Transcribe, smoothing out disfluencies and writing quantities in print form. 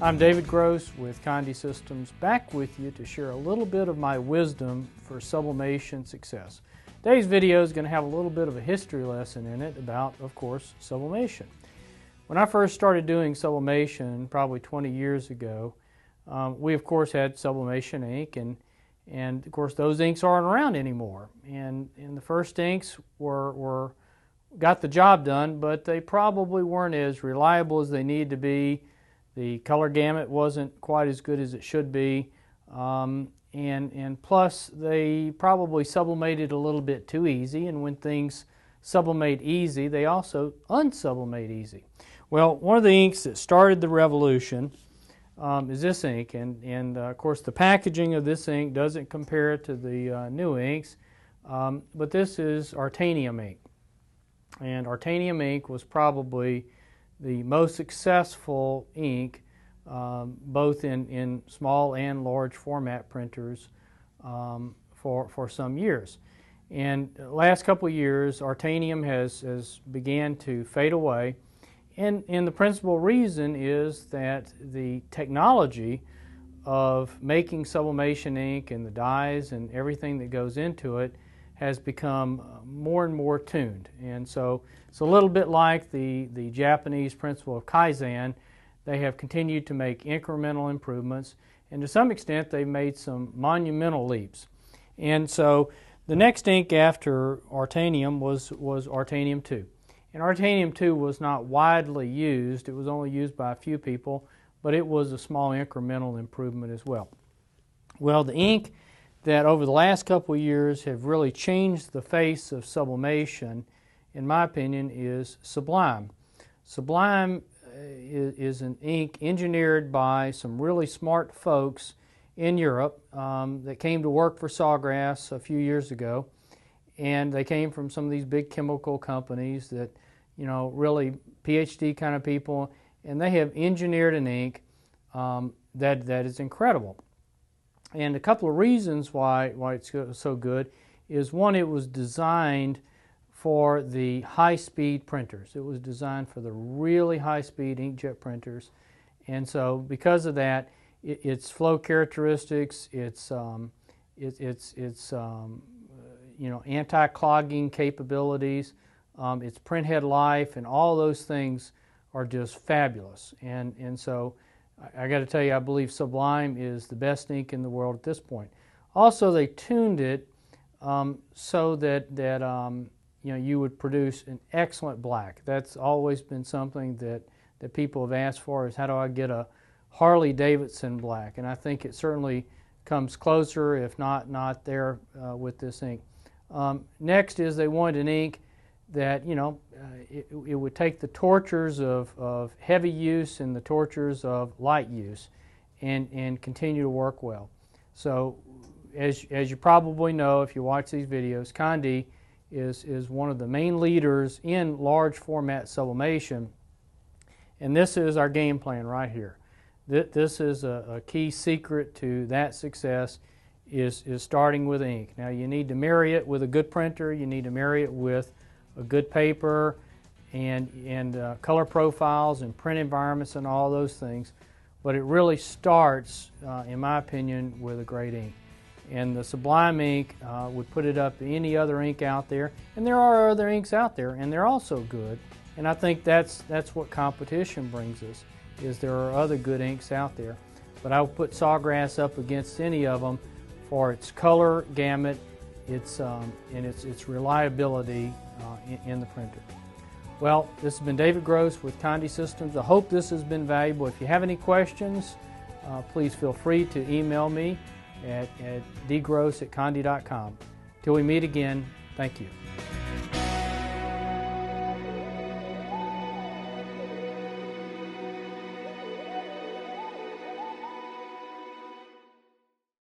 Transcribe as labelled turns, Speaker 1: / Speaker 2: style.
Speaker 1: I'm David Gross with Condi Systems, back with you to share a little bit of my wisdom for sublimation success. Today's video is going to have a little bit of a history lesson in it about, of course, sublimation. When I first started doing sublimation, probably 20 years ago, we of course had sublimation ink, and of course those inks aren't around anymore. And the first inks got the job done, but they probably weren't as reliable as they needed to be. The color gamut wasn't quite as good as it should be, and plus they probably sublimated a little bit too easy, and when things sublimate easy, they also unsublimate easy. Well, one of the inks that started the revolution is this ink, and of course the packaging of this ink doesn't compare to the new inks, but this is Artanium ink. And Artanium ink was probably the most successful ink, both in small and large format printers for some years. And the last couple of years, Artanium has began to fade away. And the principal reason is that the technology of making sublimation ink and the dyes and everything that goes into it has become more and more tuned. And so it's a little bit like the Japanese principle of Kaizen. They have continued to make incremental improvements, and to some extent they've made some monumental leaps. And so the next ink after Artanium was Artanium 2. And Artanium 2 was not widely used. It was only used by a few people, but it was a small incremental improvement as well. Well, the ink that over the last couple of years have really changed the face of sublimation, in my opinion, is Sublime. Sublime is an ink engineered by some really smart folks in Europe that came to work for Sawgrass a few years ago, and they came from some of these big chemical companies that, you know, really PhD kind of people, and they have engineered an ink that is incredible. And a couple of reasons why it's so good is, one, it was designed for the high-speed printers. It was designed for the really high-speed inkjet printers, and so because of that, its flow characteristics, its anti-clogging capabilities, its printhead life, and all those things are just fabulous. And so I got to tell you, I believe Sublime is the best ink in the world at this point. Also, they tuned it so that you would produce an excellent black. That's always been something that people have asked for, is how do I get a Harley Davidson black? And I think it certainly comes closer, if not there, with this ink. Next is they wanted an ink that, it would take the tortures of heavy use and the tortures of light use and continue to work well. So as you probably know if you watch these videos, Condi is one of the main leaders in large format sublimation, and this is our game plan right here. This is a key secret to that success, is starting with ink. Now you need to marry it with a good printer, you need to marry it with a good paper and color profiles and print environments and all those things, but it really starts, in my opinion, with a great ink. And the Sublime ink would put it up to any other ink out there, and there are other inks out there, and they're also good. And I think that's what competition brings us, is there are other good inks out there. But I would put Sawgrass up against any of them for its color gamut, and its reliability in the printer. Well, this has been David Gross with Condi Systems. I hope this has been valuable. If you have any questions, please feel free to email me at dgross@condi.com. Till we meet again, thank you.